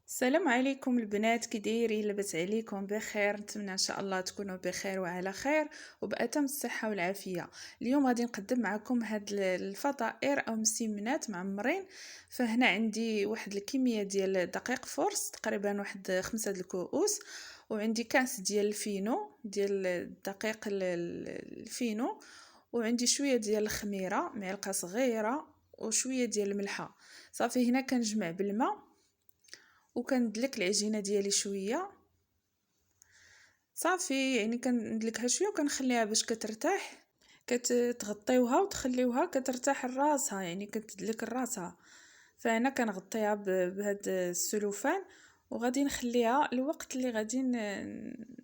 السلام عليكم البنات، كي دايرين؟ لاباس عليكم بخير؟ نتمنى ان شاء الله تكونوا بخير وعلى خير وبأتم الصحه والعافيه. اليوم غادي نقدم معكم هاد الفطائر او مسمنات معمرين. فهنا عندي واحد الكميه ديال الدقيق فورس، تقريبا واحد 5 الكؤوس، وعندي كاس ديال الفينو ديال الدقيق الفينو، وعندي شويه ديال الخميره معلقه صغيره، وشويه ديال الملحه. صافي هنا كنجمع بالماء وكندلك العجينه ديالي شويه. صافي يعني كندلكها شويه وكنخليها باش كترتاح، كتغطيوها وتخليوها كترتاح راسها، يعني كتدلك راسها. فانا كنغطيها بهذا السلوفان وغادي نخليها الوقت اللي غادي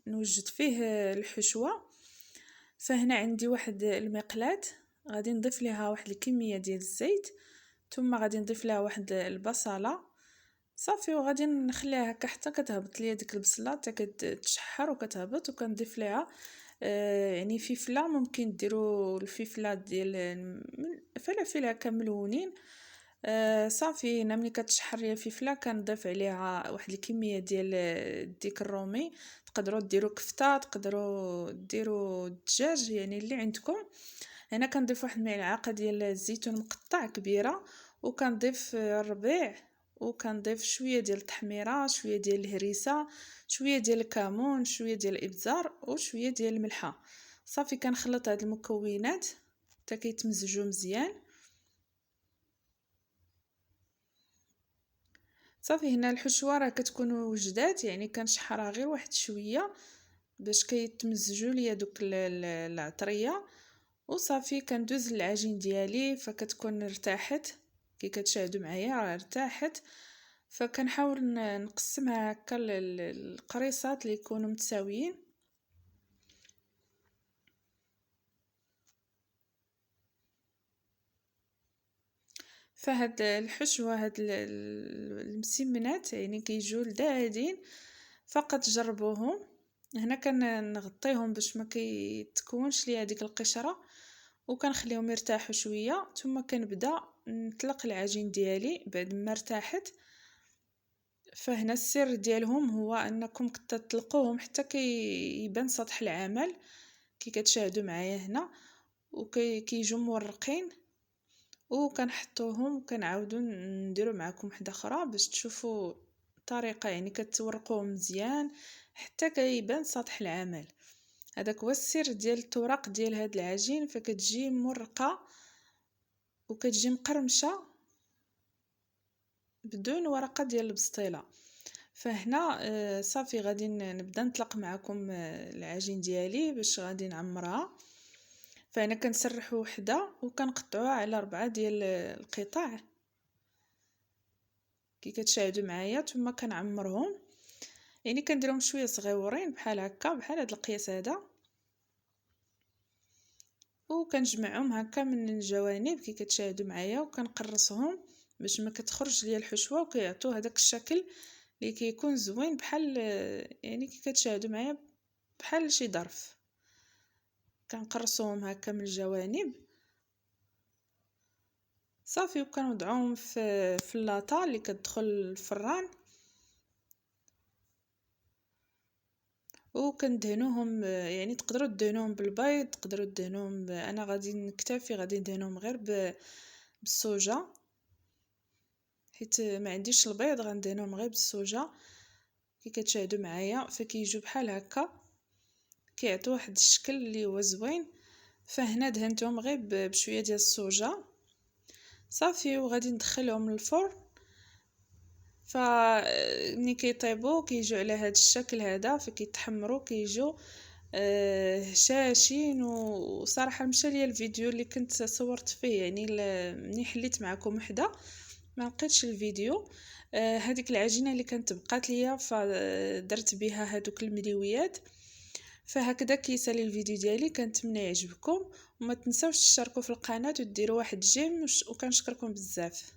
نوجد فيه الحشوه. فهنا عندي واحد المقلاة، غادي نضيف ليها واحد الكميه ديال الزيت، ثم غادي نضيف لها واحد البصله. صافي وغادي نخليها هكا حتى كتهبط ليا ديك البصله، حتى كتشحر وكتهبط. وكنضيف ليها يعني فلفله، ممكن ديروا الفلفله ديال فلافل هكا ملونين. صافي هنا ملي كتشحر ليا الفلفله كنضيف عليها واحد الكميه ديال الديك الرومي. تقدروا ديروا كفته، تقدروا ديروا الدجاج، يعني اللي عندكم. هنا كنضيف واحد الملعقه ديال الزيتون مقطع كبيره، وكنضيف الربيع، وكنضيف شويه ديال التحميره، شويه ديال الهريسه، شويه ديال الكمون، شويه ديال الابزار، وشويه ديال الملحه. صافي كنخلط هاد المكونات حتى كيتمزجوا مزيان. صافي هنا الحشوه راه كتكون وجدات، يعني كنشحرها غير واحد شويه باش كيتمزجوا ليا دوك العطريه. وصافي كندوز للعجين ديالي، فكتكون ارتاحت كي كتشاهدوا معايا راه ارتاحت. فكنحاول نقسمها هكا القريصات اللي يكونوا متساويين. فهاد الحشوه، هاد المسمنات يعني كيجيو لذاذين، فقط جربوهم. هنا كنغطيهم باش ما كيتكونش ليا ديك القشره، وكنخليهم يرتاحوا شويه، ثم كنبدا نطلق العجين ديالي بعد ما ارتاحت. فهنا السر ديالهم هو انكم تطلقوهم حتى كيبان سطح العمل كي كتشاهدوا معايا هنا، وكيجوا مورقين. وكنحطوهم وكنعاودوا نديروا معكم وحده اخرى باش تشوفوا الطريقه، يعني كتورقوهم مزيان حتى كيبان سطح العمل. هذاك هو السر ديال الطرق ديال هاد العجين، فكتجي مرقه وكتجي مقرمشه بدون ورقه ديال البسطيله. فهنا صافي غادي نبدا نطلق معكم العجين ديالي باش غادي نعمرها. فانا كنسرح وحده وكنقطعوها على 4 ديال القطع كي كتشاهدوا معايا، ثم كنعمرهم، يعني كنديرهم شويه صغيورين بحال هكا، بحال هذا القياس هذا. وكنجمعهم هكا من الجوانب كي كتشاهدوا معايا، وكنقرصهم باش ما كتخرج ليا الحشوه، وكيعطيو هذاك الشكل اللي كيكون زوين، بحال يعني كي كتشاهدوا معايا بحال شي ظرف. كنقرصوهم هكا من الجوانب. صافي وكنوضعوهم في اللاطه اللي كتدخل الفران، وكندهنوهم. يعني تقدروا تدهنوهم بالبيض، تقدروا تدهنوهم انا غادي نكتفي غادي ندهنوهم غير بالصوجه، حيت ما عنديش البيض غندهنوهم غير بالصوجه. كي كتشاهدوا معايا فكيجوا بحال هكا، كيعطيو واحد الشكل اللي هو زوين. فهنا دهنتهم غير بشويه ديال الصوجه. صافي وغادي ندخلهم للفرن. ملي كيطيبوا كيجوا على هذا الشكل هذا، فكيتحمروا كيجوا هشاشين. وصراحه مشى ليا الفيديو اللي كنت صورت فيه، يعني ملي حليت معكم وحده ما لقيتش الفيديو. هذيك العجينه اللي كانت بقات ليا فدرت بها هذوك المليويات. فهكذا كيسالي الفيديو ديالي، كنتمنى يعجبكم، وما تنساوش تشتركوا في القناه وديروا واحد جيم، وكنشكركم بزاف.